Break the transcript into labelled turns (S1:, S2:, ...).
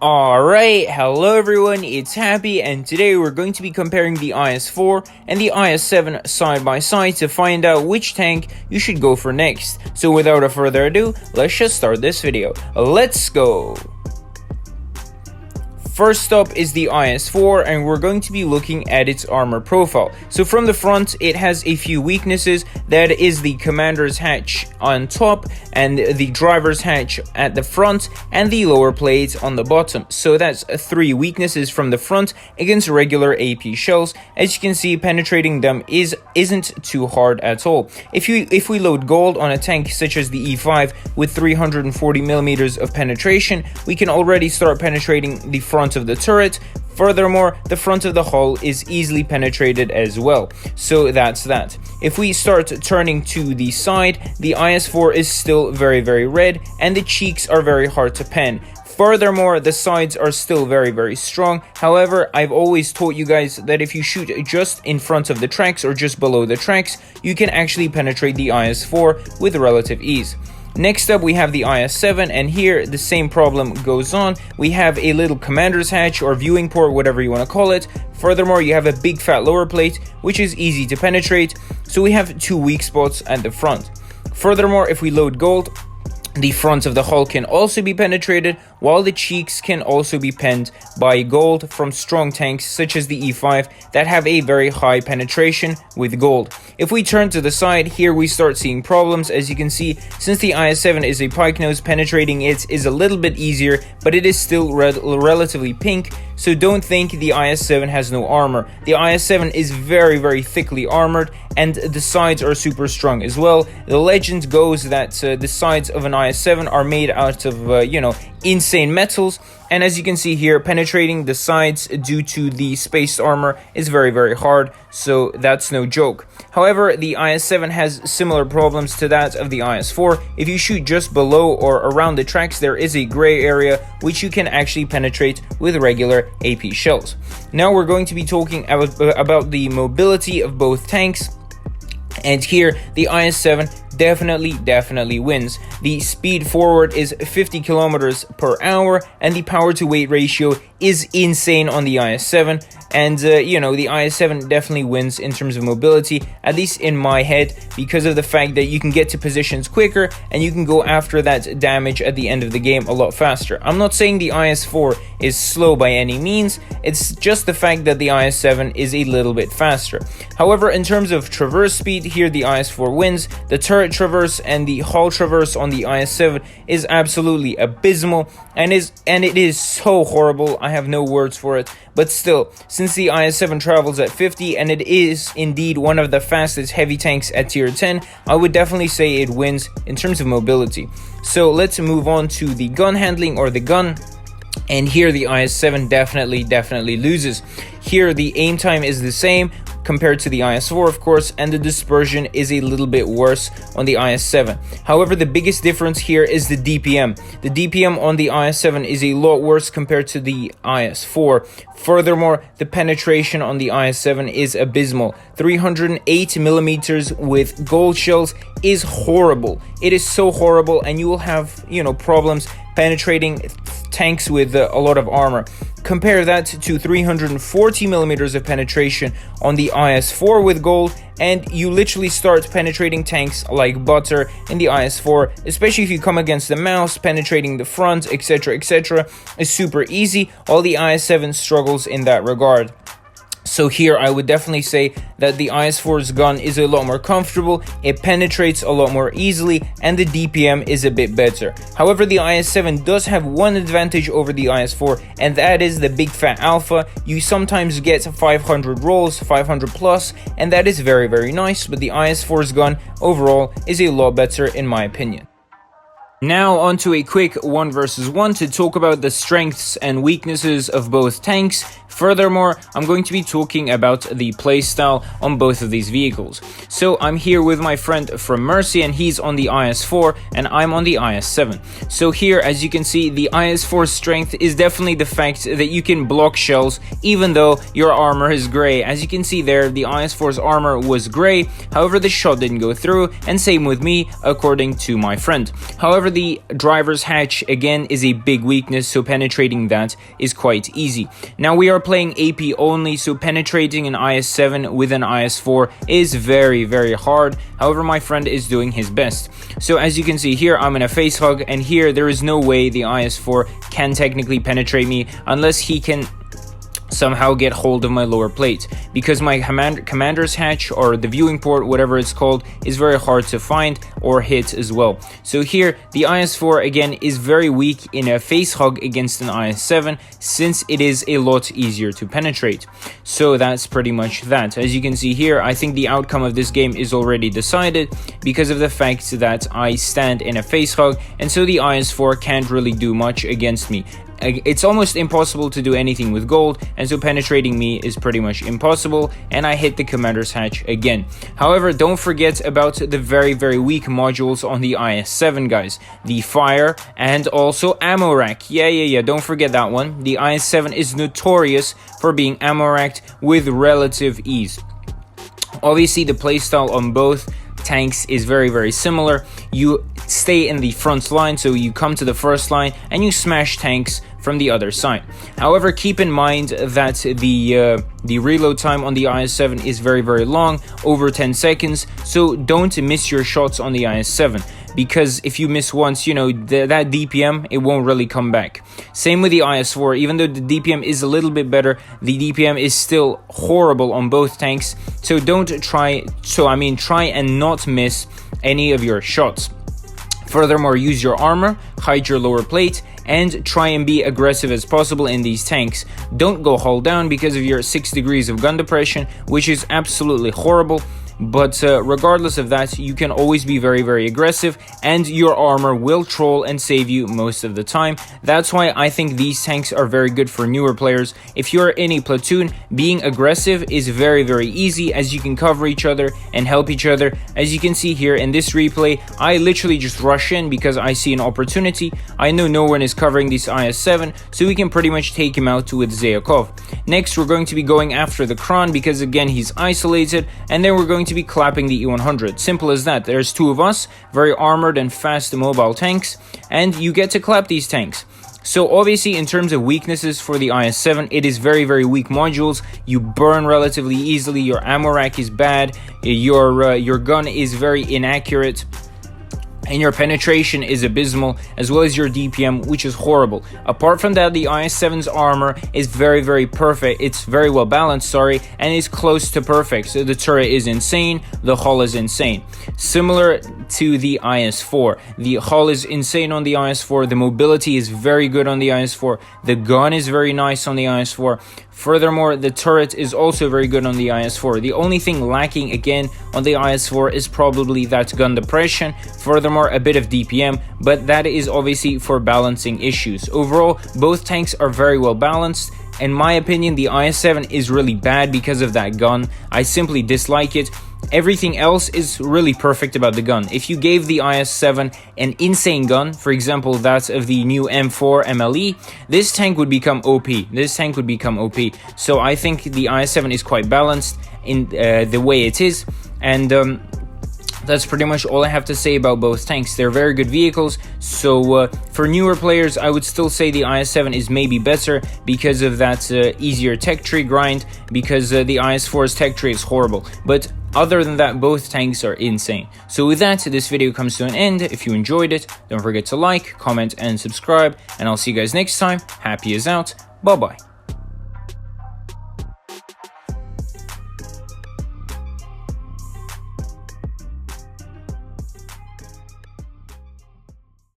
S1: Alright, hello everyone, it's Happy, and today we're going to be comparing the is-4 and the is-7 side by side to find out which tank you should go for next. So without further ado, let's just start this video. Let's go! First up is the is-4, and we're going to be looking at its armor profile. So from the front, it has a few weaknesses. That is the commander's hatch on top, and the driver's hatch at the front, and the lower plate on the bottom. So that's three weaknesses from the front against regular AP shells. As you can see, penetrating them isn't too hard at all. If we load gold on a tank such as the E5 with 340mm of penetration, we can already start penetrating the front of the turret. Furthermore, the front of the hull is easily penetrated as well. So that's that. If we start turning to the side, the is-4 is still very red, and the cheeks are very hard to pen. Furthermore, the sides are still very strong. However, I've always taught you guys that if you shoot just in front of the tracks or just below the tracks, you can actually penetrate the is-4 with relative ease. Next up, we have the is-7, and here the same problem goes on. We have a little commander's hatch or viewing port, whatever you want to call it. Furthermore, you have a big fat lower plate, which is easy to penetrate. So we have two weak spots at the front. Furthermore, if we load gold, the front of the hull can also be penetrated, while the cheeks can also be penned by gold from strong tanks such as the E5 that have a very high penetration with gold. If we turn to the side, here we start seeing problems. As you can see, since the is-7 is a pike nose, penetrating it is a little bit easier, but it is still relatively pink, so don't think the is-7 has no armor. The is-7 is very thickly armored, and the sides are super strong as well. The legend goes that the sides of an is-7 are made out of, insane metals, and as you can see here, penetrating the sides due to the spaced armor is very hard, so that's no joke. However, the is-7 has similar problems to that of the is-4. If you shoot just below or around the tracks, there is a gray area which you can actually penetrate with regular AP shells. Now we're going to be talking about the mobility of both tanks. And here, the is-7 definitely wins. The speed forward is 50 kilometers per hour, and the power to weight ratio is insane on the is-7. And the is-7 definitely wins in terms of mobility, at least in my head, because of the fact that you can get to positions quicker and you can go after that damage at the end of the game a lot faster. I'm not saying the is-4 is slow by any means, it's just the fact that the is-7 is a little bit faster. However, in terms of traverse speed, here the is-4 wins. The turret traverse and the hull traverse on the is-7 is absolutely abysmal, and it is so horrible. I have no words for it. But still, since the is-7 travels at 50 and it is indeed one of the fastest heavy tanks at tier 10, I would definitely say it wins in terms of mobility. So let's move on to the gun handling, or the gun. And here the is-7 definitely loses. Here the aim time is the same compared to the is-4, of course, and the dispersion is a little bit worse on the is-7. However, the biggest difference here is the DPM. The DPM on the is-7 is a lot worse compared to the is-4. Furthermore, the penetration on the is-7 is abysmal. 308mm with gold shells is horrible. It is so horrible, and you will have, problems penetrating tanks with a lot of armor. Compare that to 340mm of penetration on the is-4 with gold, and you literally start penetrating tanks like butter in the is-4, especially if you come against the mouse. Penetrating the front, etc is super easy, while the is-7 struggles in that regard. So here I would definitely say that the is-4's gun is a lot more comfortable, it penetrates a lot more easily, and the DPM is a bit better. However, the is-7 does have one advantage over the is-4, and that is the big fat alpha. You sometimes get 500 rolls, 500 plus, and that is very nice, but the is-4's gun overall is a lot better in my opinion. Now onto a quick 1 versus 1 to talk about the strengths and weaknesses of both tanks. Furthermore, I'm going to be talking about the playstyle on both of these vehicles. So I'm here with my friend from Mercy, and he's on the is-4 and I'm on the is-7. So here, as you can see, the is-4's strength is definitely the fact that you can block shells even though your armor is gray. As you can see there, the is-4's armor was gray, however the shot didn't go through, and same with me according to my friend. However, the driver's hatch, again, is a big weakness, so penetrating that is quite easy. Now we are playing AP only, so penetrating an is-7 with an is-4 is very, very hard. However, my friend is doing his best. So as you can see here, I'm in a face hug, and here there is no way the is-4 can technically penetrate me unless he can somehow get hold of my lower plate, because my commander's hatch, or the viewing port, whatever it's called, is very hard to find or hit as well. So here the is-4 again is very weak in a face hug against an is-7, since it is a lot easier to penetrate. So that's pretty much that. As you can see here, I think the outcome of this game is already decided because of the fact that I stand in a face hug, and so the is-4 can't really do much against me. It's almost impossible to do anything with gold, and so penetrating me is pretty much impossible, and I hit the commander's hatch again. However, don't forget about the very, very weak modules on the is-7, guys. The fire and also ammo rack. Yeah, don't forget that one. The is-7 is notorious for being ammo racked with relative ease. Obviously, the playstyle on both tanks is very, very similar. You stay in the front line, so you come to the first line and you smash tanks from the other side. However, keep in mind that the reload time on the is-7 is very, very long, over 10 seconds, so don't miss your shots on the is-7, because if you miss once, you know, that DPM, it won't really come back. Same with the is-4. Even though the DPM is a little bit better, the DPM is still horrible on both tanks, so try and not miss any of your shots. Furthermore, use your armor, hide your lower plate, and try and be aggressive as possible in these tanks. Don't go hull down because of your 6 degrees of gun depression, which is absolutely horrible. But regardless of that, you can always be very, very aggressive, and your armor will troll and save you most of the time. That's why I think these tanks are very good for newer players. If you're in a platoon, being aggressive is very, very easy, as you can cover each other and help each other. As you can see here in this replay, I literally just rush in because I see an opportunity. I know no one is covering this is-7, so we can pretty much take him out with Zayakov. Next, we're going to be going after the Kron, because again, he's isolated, and then we're going to be clapping the E100. Simple as that. There's two of us, very armored and fast mobile tanks, and you get to clap these tanks. So obviously, in terms of weaknesses for the is-7, it is very, very weak modules. You burn relatively easily, your ammo rack is bad, your gun is very inaccurate, and your penetration is abysmal, as well as your DPM, which is horrible. Apart from that, the is-7's armor is very, very perfect. It's very well balanced, and is close to perfect. So the turret is insane, the hull is insane. Similar to the is-4. The hull is insane on the is-4, the mobility is very good on the is-4, the gun is very nice on the is-4. Furthermore, the turret is also very good on the is-4. The only thing lacking again on the is-4 is probably that gun depression. Furthermore, a bit of DPM, but that is obviously for balancing issues. Overall, both tanks are very well balanced. In my opinion, the is-7 is really bad because of that gun. I simply dislike it. Everything else is really perfect about the gun. If you gave the is-7 an insane gun, for example that of the new M4 MLE, this tank would become OP. So I think the is-7 is quite balanced in the way it is, and that's pretty much all I have to say about both tanks. They're very good vehicles, so for newer players, I would still say the is-7 is maybe better because of that easier tech tree grind, because the is-4's tech tree is horrible. But other than that, both tanks are insane. So with that, this video comes to an end. If you enjoyed it, don't forget to like, comment, and subscribe, and I'll see you guys next time. Happy is out. Bye-bye.